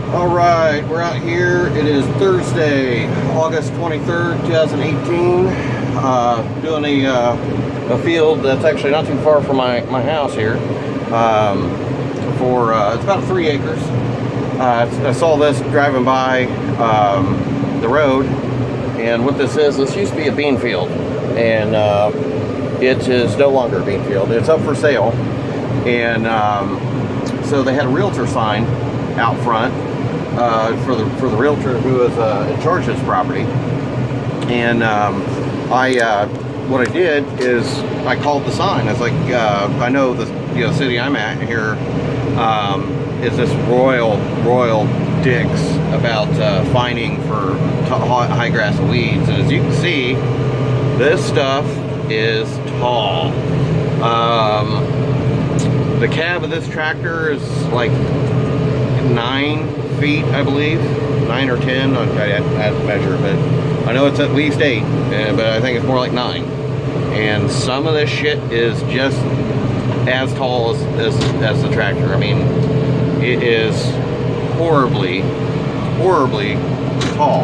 All right, we're out here. It is Thursday, August 23rd, 2018. Doing a field that's actually not too far from my house here. It's about 3 acres. I saw this driving by the road, and what this used to be a bean field, and it is no longer a bean field. It's up for sale, and so they had a realtor sign out front for the realtor who is in charge of this property. And what I did is I called the sign. I was like, I know the city I'm at here is this royal dicks about fining for high grass and weeds. And as you can see, this stuff is tall. The cab of this tractor is like 9 feet, I believe, 9 or 10. I have to measure, but I know it's at least 8, but I think it's more like 9. And some of this shit is just as tall as the tractor. I mean, it is horribly tall.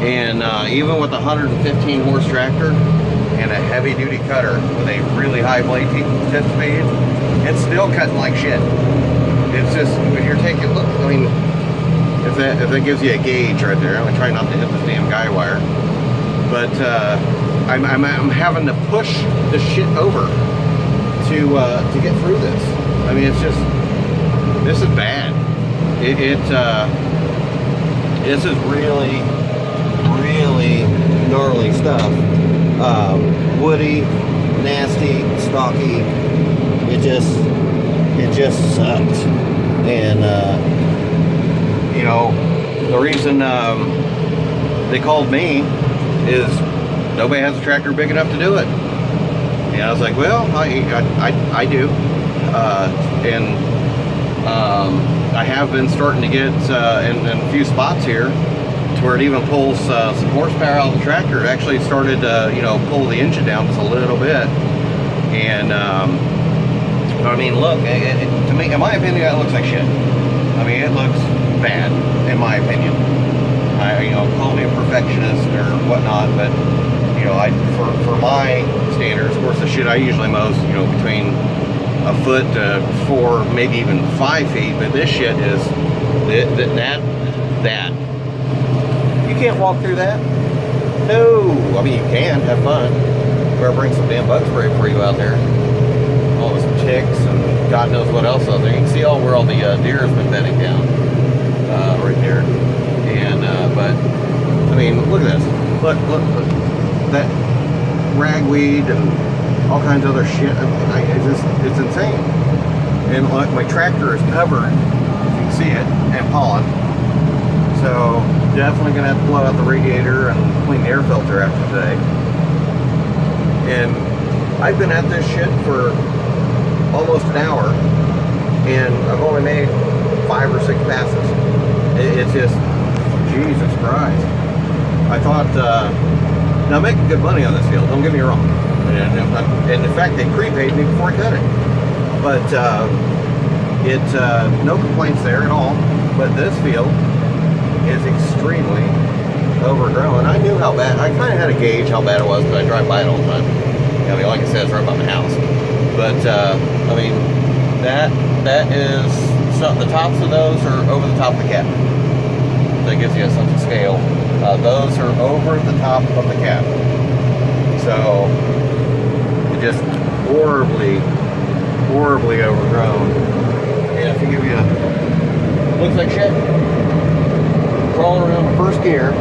And even with a 115 horse tractor and a heavy duty cutter with a really high blade tip speed, it's still cutting like shit. It's just, when you're taking, look, I mean, if that gives you a gauge right there, I'm gonna try not to hit this damn guy wire, but I'm having to push this shit over to get through this. I mean, it's just, this is bad. This is really gnarly stuff. Woody, nasty, stocky. It just sucks. And the reason they called me is nobody has a tractor big enough to do it. And I was like, well, I do. And I have been starting to get in a few spots here to where it even pulls some horsepower out of the tractor. It actually started pull the engine down just a little bit. And I mean, look, to me, in my opinion, it looks like shit. I mean, it looks bad, in my opinion. Call me a perfectionist or whatnot, but for my standards, of course, the shit I usually mow, between a foot to 4, maybe even 5 feet. But this shit is that. You can't walk through that. No, I mean, you can have fun. Better bring some damn bug spray for you out there. All those ticks and God knows what else out there. You can see where all the deer has been bedding down, right there. And but I mean, look at this. Look, that ragweed and all kinds of other shit. It's insane. And like, my tractor is covered, you can see it, in pollen. So definitely gonna have to blow out the radiator and clean the air filter after today. And I've been at this shit for almost an hour, and I've only made 5 or 6 passes. It's just, Jesus Christ. I thought, now I'm making good money on this field, don't get me wrong. And in fact, they prepaid me before I cut it. But no complaints there at all. But this field is extremely overgrown. I knew how bad, I kind of had a gauge how bad it was, because I drive by it all the time. I mean, like I said, it's right by my house. But I mean, that is, so the tops of those are over the top of the cap. That gives you a sense of scale. Those are over the top of the cap. So it just horribly overgrown. And if you give you looks like shit. Crawling around the first gear,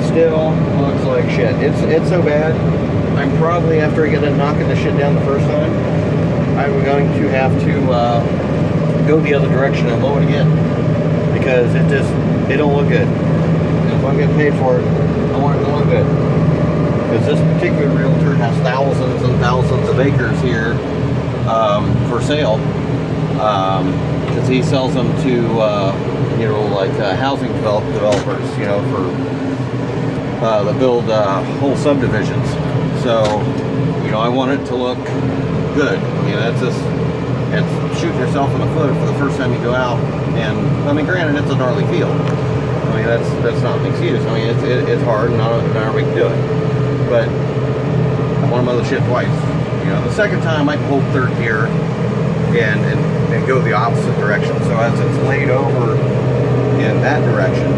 still looks like shit. It's so bad. I'm probably, after I get done knocking the shit down the first time, I'm going to have to go the other direction and mow it again, because it don't look good. And if I'm getting paid for it, I want it to look good. Because this particular realtor has thousands and thousands of acres here for sale. Because he sells them to housing developers, that build whole subdivisions. So I want it to look good. I mean, that's just it's shooting yourself in the foot for the first time you go out. And I mean, granted, it's a gnarly field. I mean, that's not an excuse. I mean, it's hard, and not everybody can do it. But I want to mow the shit twice. You know, the second time I can hold third gear and go the opposite direction. So as it's laid over in that direction,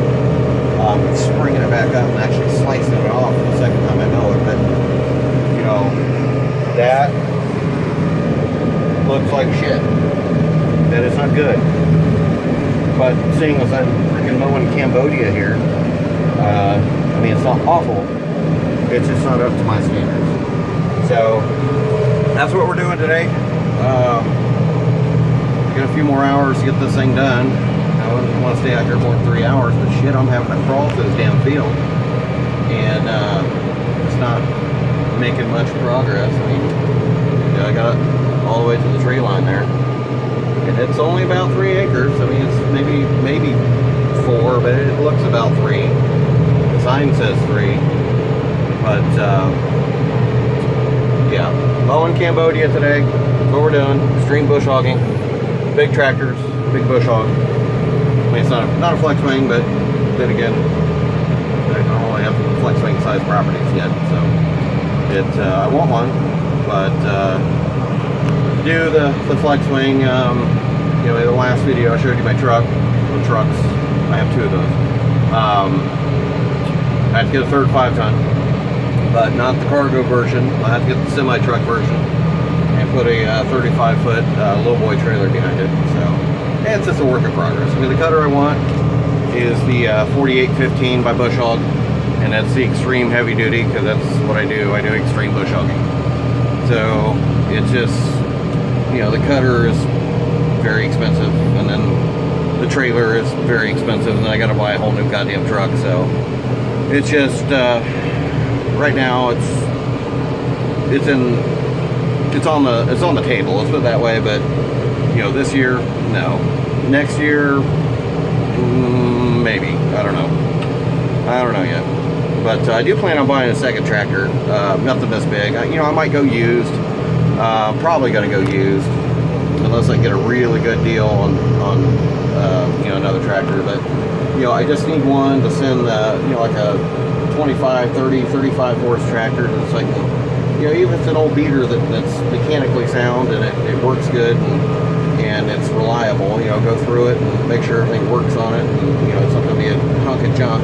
it's springing it back up and actually slicing it off the second time I mow it. But you know, that looks like shit. That is not good. But seeing as I'm freaking mowing Cambodia here, I mean, it's not awful. It's just not up to my standards. So that's what we're doing today. Got a few more hours to get this thing done. I wouldn't want to stay out here more than 3 hours, but shit, I'm having to crawl through this damn field. And it's not making much progress. I mean, you know, I got it all the way to the tree line there. And it's only about 3 acres. I mean, it's maybe 4, but it looks about 3. The sign says 3. But, yeah. Mowing Cambodia today. That's what we're doing. Extreme bush hogging. Big tractors. Big bush hog. I mean, it's not a flex wing, but then again, I don't really have flex wing size properties yet. So, I want one. But, do the flex wing. You know, in the last video I showed you my truck. The trucks. I have 2 of those. I had to get a third 5-ton, but not the cargo version. I had to get the semi truck version and put a 35-foot lowboy trailer behind it. So yeah, it's just a work in progress. I mean, the cutter I want is the 4815 by Bush Hog, and that's the extreme heavy duty because that's what I do. I do extreme bush hogging. So it's just, you know, the cutter is very expensive, and then the trailer is very expensive, and then I got to buy a whole new goddamn truck. So it's just right now it's on the table. Let's put it that way. But you know, this year, no. Next year, maybe. I don't know yet. But I do plan on buying a second tractor. Nothing this big. You know, I might go used. Probably gonna go used, unless I get a really good deal on you know, another tractor. But you know, I just need one to send you know, like a 25, 30, 35 horse tractor. It's like, you know, even if it's an old beater that's mechanically sound and it works good and it's reliable, you know, go through it and make sure everything works on it, and you know, it's not gonna be a hunk of junk.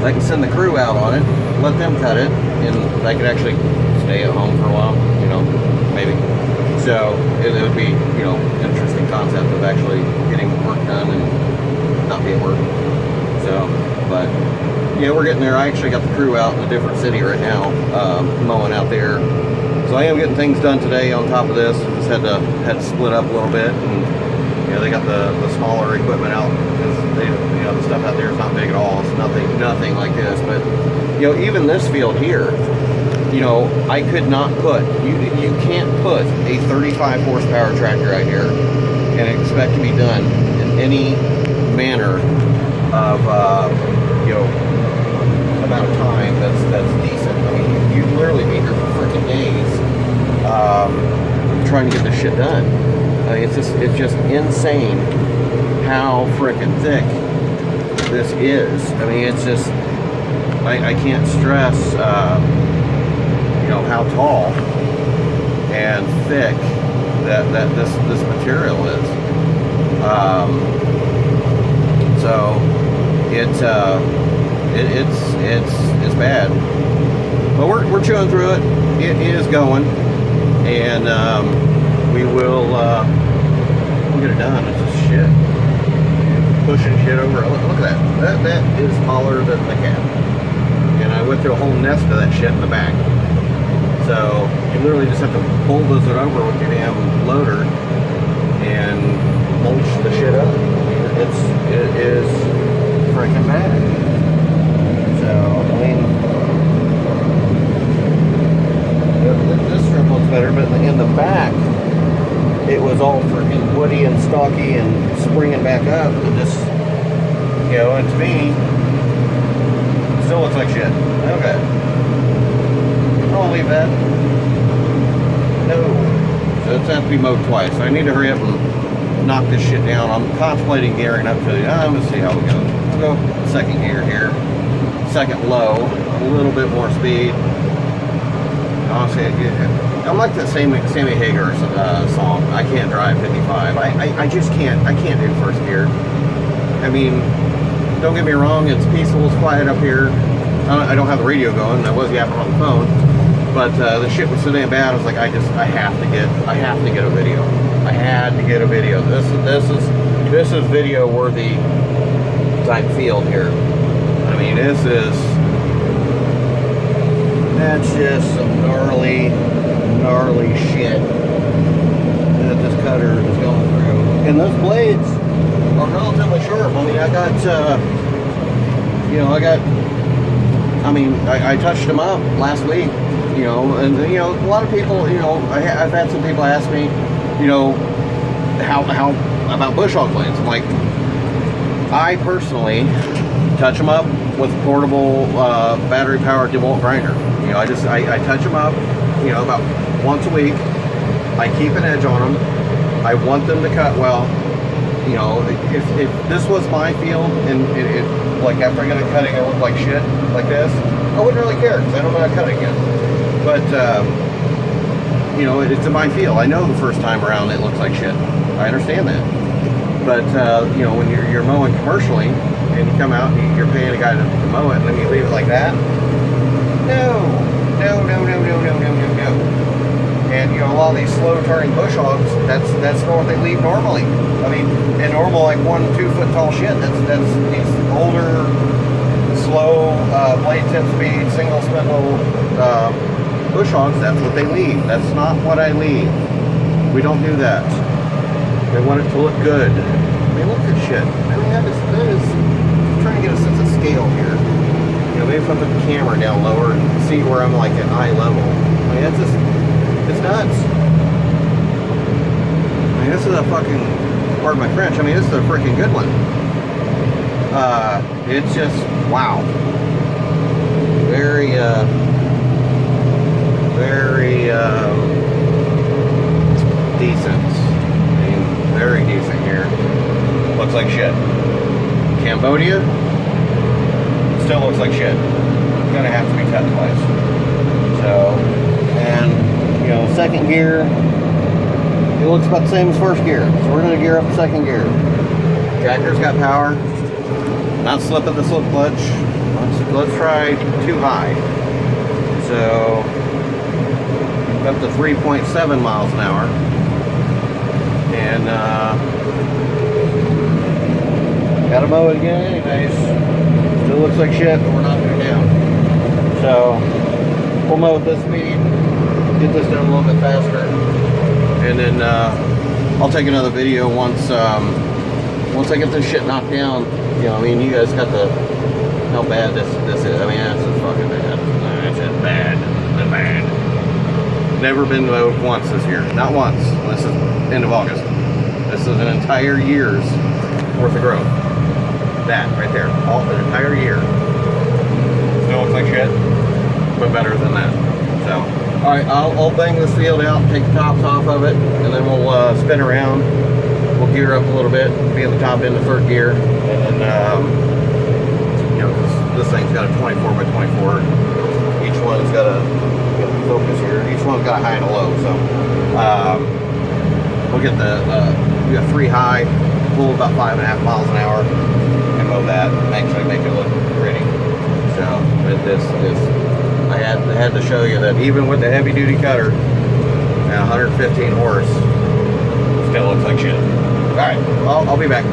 I can send the crew out on it, let them cut it, and I could actually stay at home for a while, you know, maybe. So it would be, you know, interesting concept of actually getting work done and not being work. So, but yeah, we're getting there. I actually got the crew out in a different city right now, mowing out there. So I am getting things done today on top of this. Just had to split up a little bit, and you know, they got the smaller equipment out because you know, the stuff out there is not big at all. It's nothing like this. But you know, even this field here, you know, I could not put, you can't put a 35 horsepower tractor out here and expect to be done in any manner of you know, amount of time that's decent. I mean, you'd literally be here for freaking days trying to get this shit done. I mean, it's just insane how freaking thick this is. I mean, it's just, I can't stress you know, how tall and thick that this material is. So it's bad, but we're chewing through it. It is going, and we will we'll get it done. It's just shit, pushing shit over. Look at that is taller than the cab, and I went through a whole nest of that shit in the back. So you literally just have to bulldoze it over with your damn loader and mulch the shit up. It is freaking bad. So I mean, this strip looks better, but in the back, it was all freaking woody and stocky and springing back up. And just, you know, and to me, it still looks like shit. Okay. I'll leave that. No. It's have to be mowed twice. So I need to hurry up and knock this shit down. I'm contemplating gearing up to, I'm gonna see how it goes. We'll go second gear here. Second low, a little bit more speed. Honestly, I'm like the Sammy Hagar song. I can't drive 55. I just can't. I can't do first gear. I mean, don't get me wrong. It's peaceful. It's quiet up here. I don't have the radio going. I was yapping on the phone, but the shit was so damn bad. I was like, I have to get a video. I had to get a video. This is video worthy type field here. I mean, that's just some gnarly shit that this cutter is going through. And those blades are relatively sharp. I mean, I touched them up last week, you know, and, you know, a lot of people, you know, I've had some people ask me, you know, how about bush hog blades. I'm like, I personally touch them up with portable battery powered DeWalt grinder. You know, I touch them up, you know, about once a week. I keep an edge on them. I want them to cut well. You know, if this was my field and it like after I got it cutting it looked like shit like this, I wouldn't really care because I don't know how to cut it again. But you know, it's in my field. I know the first time around it looks like shit. I understand that. But you know, when you're mowing commercially and you come out and you're paying a guy to mow it and then you leave it like that, no. And you know, a lot of these slow turning bush hogs, that's not what they leave normally. I mean, in normal like 1-2 foot tall shit, that's these older, slow, blade tip speed, single spindle bush hogs. That's what they leave. That's not what I leave. We don't do that. They want it to look good. I mean, look at this shit. I mean, that is I'm trying to get a sense of scale here. You know, maybe if I put the camera down lower and see where I'm like at eye level. I mean, that's just, it's nuts. I mean, this is a fucking, pardon my French, I mean, this is a freaking good one. It's just, wow. Very decent. I mean, very decent here. Looks like shit. Cambodia still looks like shit. It's gonna have to be cut twice. So, and you know, second gear, it looks about the same as first gear. So we're gonna gear up the second gear. Tractor's got power. Not slipping the slip clutch. Let's try too high. So up to 3.7 miles an hour. And gotta mow it again anyways. Still looks like shit, but we're knocking it down. So we'll mow at this speed, get this done a little bit faster, and then I'll take another video once I get this shit knocked down. You know, I mean, you guys got how bad this is. I mean, that's just fucking bad. That's just bad. Never been mowed once this year. Not once. This is end of August. This is an entire year's worth of growth. That right there, all the entire year. Still looks like shit, but better than that. So, all right, I'll bang this field out, take the tops off of it, and then we'll spin around. We'll gear up a little bit, be in the top end of third gear, and then you know, this thing's got a 24 by 24. Each one's got a focus here. Each one's got a high and a low. So we'll get we got 3 high, pull about 5.5 miles an hour, and mow that, and actually make it look pretty. So, but this is, I had to show you that even with the heavy duty cutter and 115 horse, still looks like shit. All right, I'll be back.